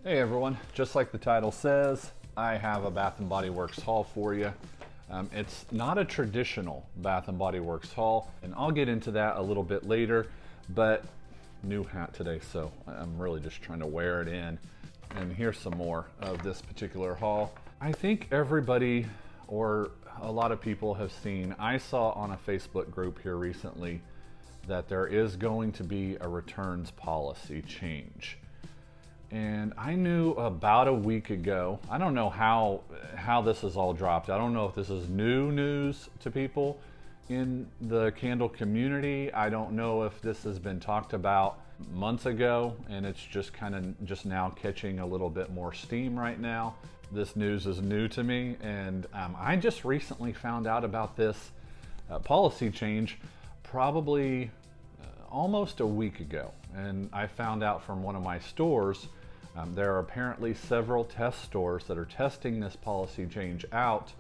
Hey everyone, just like the title says, I have a Bath & Body Works haul for you. It's not a traditional Bath & Body Works haul, and I'll get into that a little bit later, but new hat today, so I'm really just trying to wear it in. And here's some more of this particular haul. I think everybody, or a lot of people have seen, I saw on a Facebook group here recently that there is going to be a returns policy change. And I knew about a week ago, I don't know how this is all dropped. I don't know if this is new news to people in the candle community. I don't know if this has been talked about months ago and it's just kind of just now catching a little bit more steam right now. This news is new to me, and I just recently found out about this policy change probably almost a week ago. And I found out from one of my stores. There are apparently several test stores that are testing this policy change out,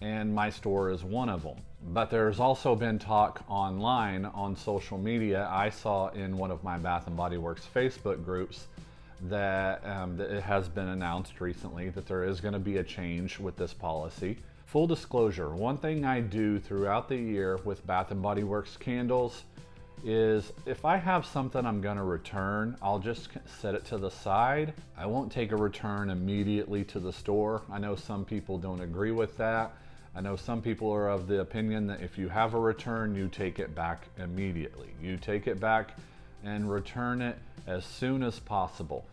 and my store is one of them. But there's also been talk online on social media. I saw in one of my Bath & Body Works Facebook groups that it has been announced recently that there is going to be a change with this policy. Full disclosure, one thing I do throughout the year with Bath & Body Works candles is if I have something I'm going to return, I'll just set it to the side. I won't take a return immediately to the store. I know some people don't agree with that. I know some people are of the opinion that if you have a return, you take it back immediately. You take it back and return it as soon as possible.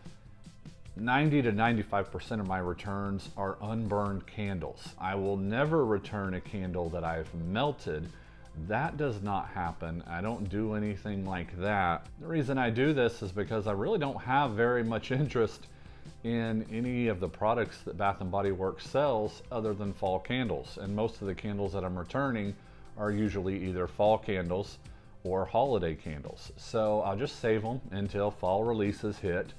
90 to 95% of my returns are unburned candles. I will never return a candle that I've melted. That does not happen. I don't do anything like that. The reason I do this is because I really don't have very much interest in any of the products that Bath & Body Works sells other than fall candles. And most of the candles that I'm returning are usually either fall candles or holiday candles. So I'll just save them until fall releases hit.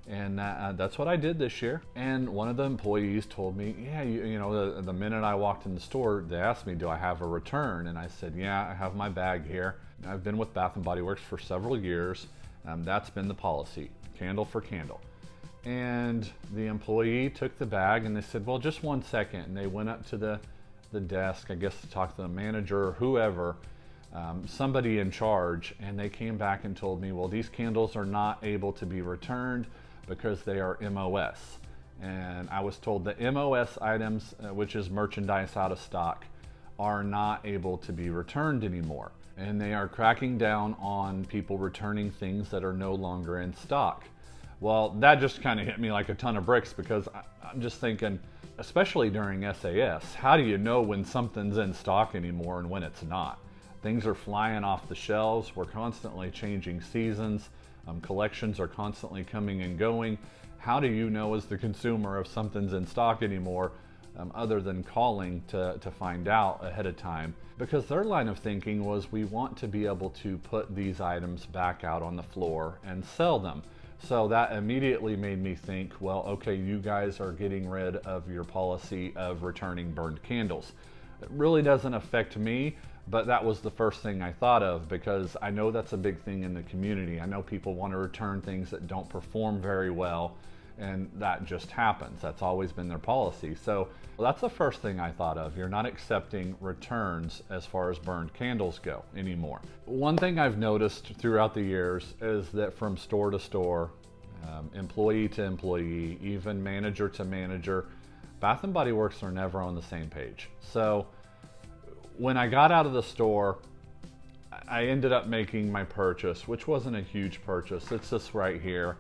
And that's what I did this year. And one of the employees told me, yeah, you know, the minute I walked in the store, they asked me, do I have a return? And I said, yeah, I have my bag here. I've been with Bath & Body Works for several years. That's been the policy, candle for candle. And the employee took the bag and they said, well, just 1 second. And they went up to the desk, I guess, to talk to the manager or whoever, somebody in charge. And they came back and told me, well, these candles are not able to be returned because they are MOS. And I was told that MOS items, which is merchandise out of stock, are not able to be returned anymore. And they are cracking down on people returning things that are no longer in stock. Well, that just kind of hit me like a ton of bricks, because I'm just thinking, especially during SAS, how do you know when something's in stock anymore and when it's not? Things are flying off the shelves. We're constantly changing seasons. Collections are constantly coming and going. How do you know as the consumer if something's in stock anymore, other than calling to find out ahead of time? Because their line of thinking was, we want to be able to put these items back out on the floor and sell them. So that immediately made me think, well, okay, you guys are getting rid of your policy of returning burned candles. It really doesn't affect me, but that was the first thing I thought of, because I know that's a big thing in the community. I know people want to return things that don't perform very well, and that just happens. That's always been their policy. So that's the first thing I thought of. You're not accepting returns as far as burned candles go anymore. One thing I've noticed throughout the years is that from store to store, employee to employee, even manager to manager, Bath & Body Works are never on the same page. So when I got out of the store, I ended up making my purchase, which wasn't a huge purchase. It's this right here.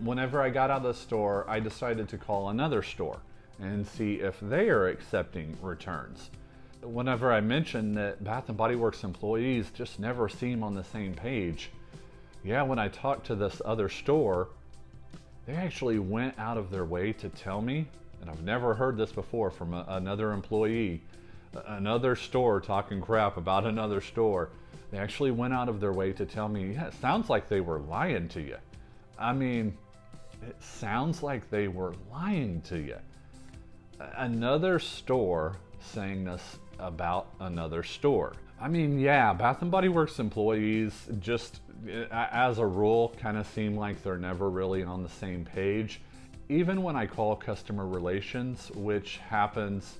Whenever I got out of the store, I decided to call another store and see if they are accepting returns. Whenever I mentioned that Bath & Body Works employees just never seem on the same page, yeah, when I talked to this other store, they actually went out of their way to tell me, and I've never heard this before from another employee, another store talking crap about another store. They actually went out of their way to tell me, yeah, it sounds like they were lying to you. I mean, it sounds like they were lying to you. Another store saying this about another store. I mean, yeah, Bath & Body Works employees just, as a rule, kind of seem like they're never really on the same page. even when I call customer relations, which happens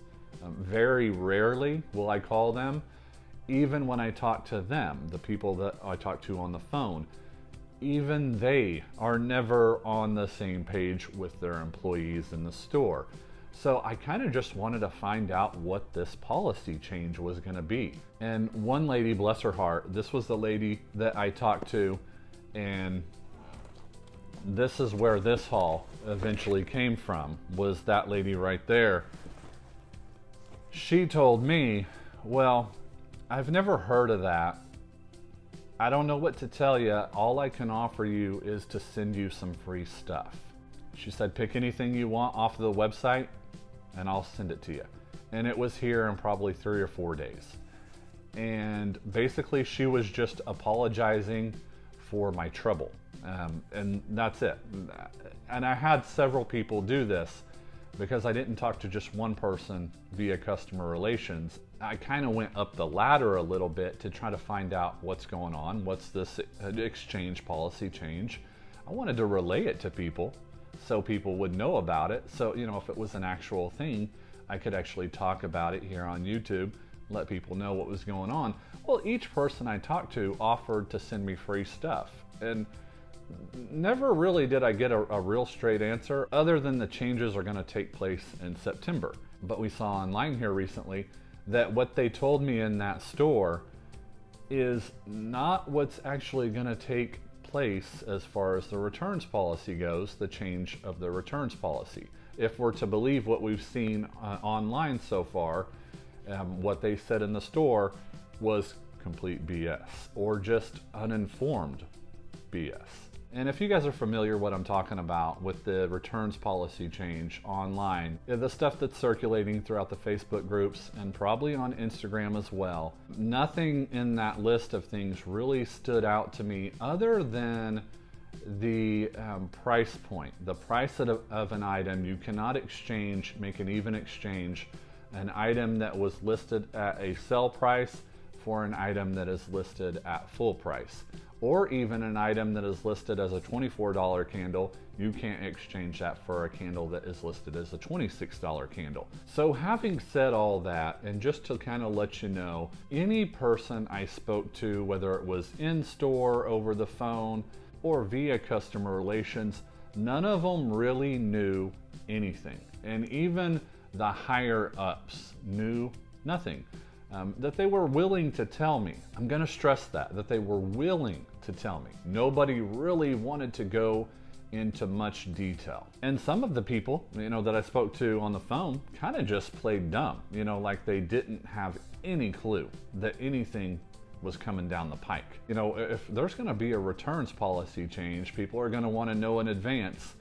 very rarely will I call them, even when I talk to them, the people that I talk to on the phone, even they are never on the same page with their employees in the store. So I kind of just wanted to find out what this policy change was going to be. And one lady, bless her heart, this was the lady that I talked to, and this is where this haul eventually came from, was that lady right there. She told me, well, I've never heard of that. I don't know what to tell you. All I can offer you is to send you some free stuff. She said, pick anything you want off the website and I'll send it to you. And it was here in probably 3 or 4 days. And basically she was just apologizing for my trouble. And that's it. And I had several people do this because I didn't talk to just one person via customer relations. I kind of went up the ladder a little bit to try to find out what's going on. What's this exchange policy change? I wanted to relay it to people so people would know about it. So, you know, if it was an actual thing, I could actually talk about it here on YouTube, let people know what was going on. Well, each person I talked to offered to send me free stuff. And never really did I get a real straight answer other than the changes are going to take place in September. But we saw online here recently that what they told me in that store is not what's actually going to take place as far as the returns policy goes, the change of the returns policy. If we're to believe what we've seen online so far, what they said in the store was complete BS or just uninformed BS. And if you guys are familiar what I'm talking about with the returns policy change online, the stuff that's circulating throughout the Facebook groups and probably on Instagram as well, nothing in that list of things really stood out to me other than the price point. The price of an item. You cannot exchange, make an even exchange, an item that was listed at a sell price for an item that is listed at full price. Or even an item that is listed as a $24 candle, you can't exchange that for a candle that is listed as a $26 candle. So having said all that, and just to kind of let you know, any person I spoke to, whether it was in store, over the phone, or via customer relations, none of them really knew anything. And even the higher ups knew nothing. That they were willing to tell me. I'm going to stress that they were willing to tell me. Nobody really wanted to go into much detail. And some of the people, you know, that I spoke to on the phone kind of just played dumb, you know, like they didn't have any clue that anything was coming down the pike. You know, if there's going to be a returns policy change, people are going to want to know in advance.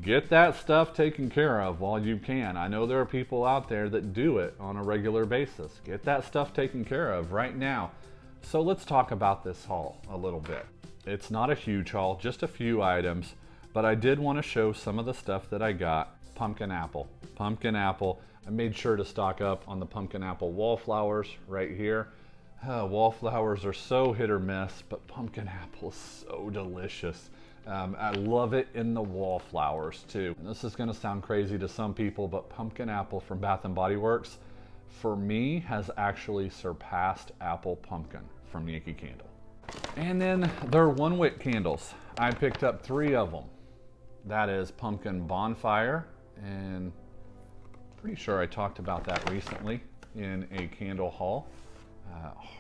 Get that stuff taken care of while you can. I know there are people out there that do it on a regular basis. Get that stuff taken care of right now. So let's talk about this haul a little bit. It's not a huge haul, just a few items, but I did want to show some of the stuff that I got. Pumpkin apple. Pumpkin apple. I made sure to stock up on the pumpkin apple wallflowers right here. Wallflowers are so hit or miss, but pumpkin apple is so delicious. I love it in the wallflowers too. And this is going to sound crazy to some people, but pumpkin apple from Bath & Body Works, for me, has actually surpassed apple pumpkin from Yankee Candle. And then their 1-wick candles. I picked up 3 of them. That is pumpkin Bonfire, and pretty sure I talked about that recently in a candle haul.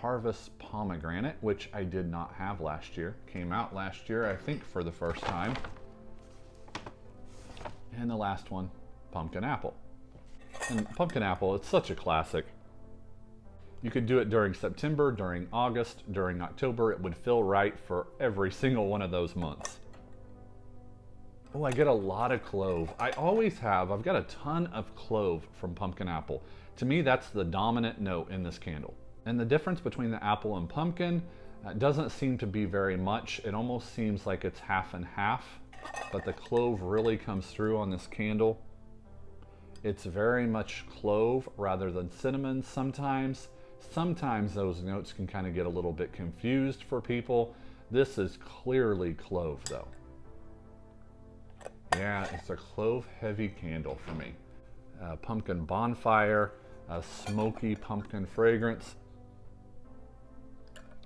Harvest pomegranate, which I did not have last year. Came out last year, I think, for the first time. And the last one, pumpkin apple. And pumpkin apple, it's such a classic. You could do it during September, during August, during October. It would feel right for every single one of those months. Oh, I get a lot of clove. I always have. I've got a ton of clove from pumpkin apple. To me, that's the dominant note in this candle. And the difference between the apple and pumpkin doesn't seem to be very much. It almost seems like it's half and half, but the clove really comes through on this candle. It's very much clove rather than cinnamon sometimes. Sometimes those notes can kind of get a little bit confused for people. This is clearly clove though. Yeah, it's a clove heavy candle for me. Pumpkin Bonfire, a smoky pumpkin fragrance,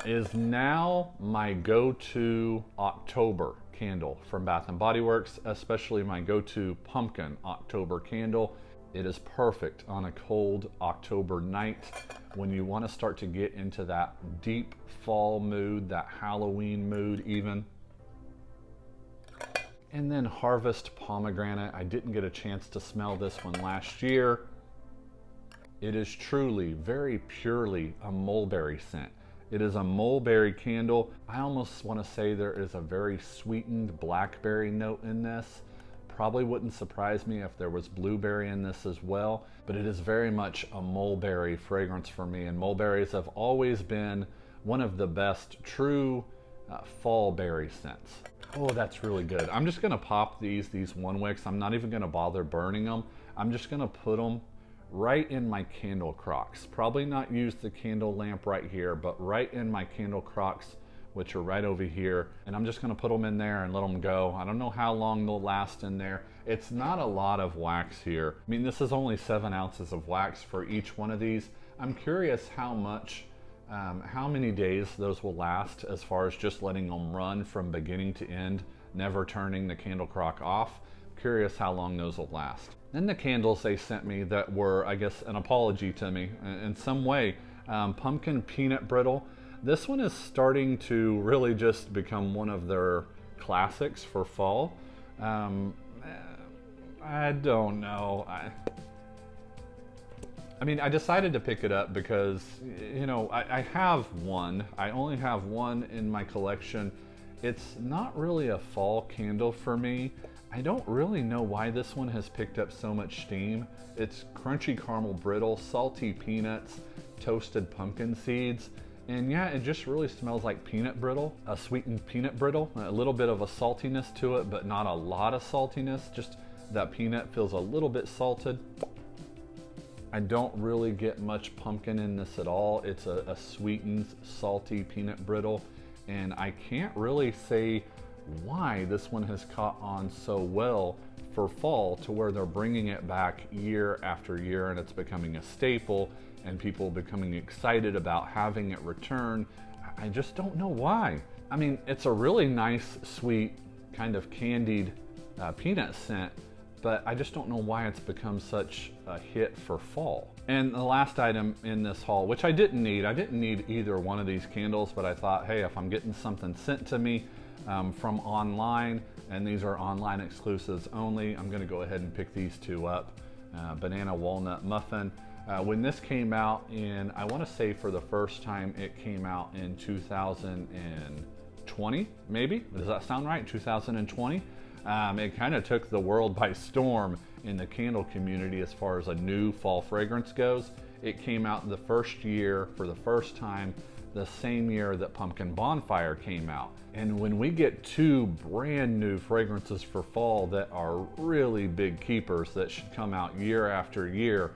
is now my go-to October candle from Bath & Body Works, especially my go-to pumpkin October candle. It is perfect on a cold October night when you want to start to get into that deep fall mood, that Halloween mood even. And then Harvest Pomegranate. I didn't get a chance to smell this one last year. It is truly, very purely a mulberry scent. It is a mulberry candle. I almost want to say there is a very sweetened blackberry note in this. Probably wouldn't surprise me if there was blueberry in this as well, but it is very much a mulberry fragrance for me, and mulberries have always been one of the best true fall berry scents. Oh, that's really good. I'm just gonna pop these one wicks. I'm not even gonna bother burning them. I'm just gonna put them right in my candle crocks. Probably not use the candle lamp right here, but right in my candle crocks, which are right over here. And I'm just gonna put them in there and let them go. I don't know how long they'll last in there. It's not a lot of wax here. I mean, this is only 7 ounces of wax for each one of these. I'm curious how many days those will last as far as just letting them run from beginning to end, never turning the candle crock off. Curious how long those will last. Then the candles they sent me that were, I guess, an apology to me in some way. Pumpkin Peanut Brittle. This one is starting to really just become one of their classics for fall. I don't know. I mean, I decided to pick it up because, you know, I have one. I only have one in my collection. It's not really a fall candle for me. I don't really know why this one has picked up so much steam. It's crunchy caramel brittle, salty peanuts, toasted pumpkin seeds, and yeah, it just really smells like peanut brittle, a sweetened peanut brittle, a little bit of a saltiness to it, but not a lot of saltiness, just that peanut feels a little bit salted. I don't really get much pumpkin in this at all. It's a sweetened, salty peanut brittle, and I can't really say why this one has caught on so well for fall to where they're bringing it back year after year, and it's becoming a staple and people becoming excited about having it return. I just don't know why. I mean, it's a really nice, sweet, kind of candied peanut scent, but I just don't know why it's become such a hit for fall. And the last item in this haul, which I didn't need either one of these candles, but I thought, hey, if I'm getting something sent to me from online, and these are online exclusives only, I'm gonna go ahead and pick these two up. Banana Walnut Muffin. When this came out in, I wanna say for the first time, it came out in 2020, maybe? Does that sound right? 2020? It kind of took the world by storm in the candle community as far as a new fall fragrance goes. It came out the first year, for the first time, the same year that Pumpkin Bonfire came out. And when we get two brand new fragrances for fall that are really big keepers that should come out year after year,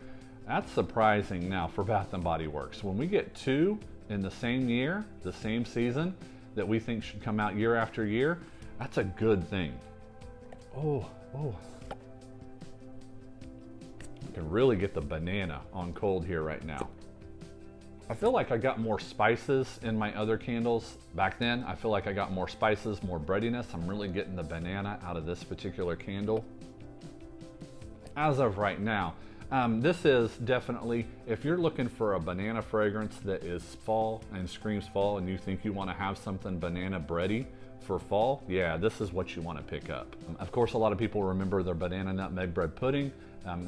that's surprising now for Bath & Body Works. When we get two in the same year, the same season, that we think should come out year after year, that's a good thing. Oh. You can really get the banana on cold here right now. I feel like I got more spices in my other candles back then. I feel like I got more spices, more breadiness. I'm really getting the banana out of this particular candle. As of right now, this is definitely, if you're looking for a banana fragrance that is fall and screams fall and you think you want to have something banana bready for fall, yeah, this is what you want to pick up. Of course, a lot of people remember their banana nutmeg bread pudding.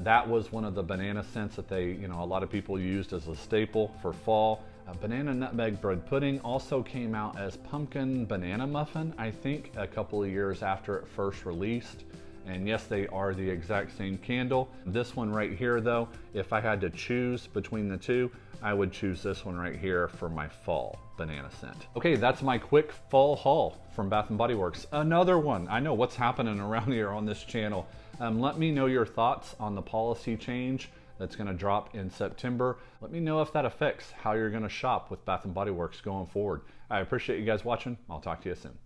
That was one of the banana scents that a lot of people used as a staple for fall. Banana nutmeg bread pudding also came out as pumpkin banana muffin, I think a couple of years after it first released. And yes, they are the exact same candle. This one right here though, if I had to choose between the two, I would choose this one right here for my fall banana scent. Okay, that's my quick fall haul from Bath & Body Works. Another one. I know what's happening around here on this channel. Let me know your thoughts on the policy change that's gonna drop in September. Let me know if that affects how you're gonna shop with Bath & Body Works going forward. I appreciate you guys watching. I'll talk to you soon.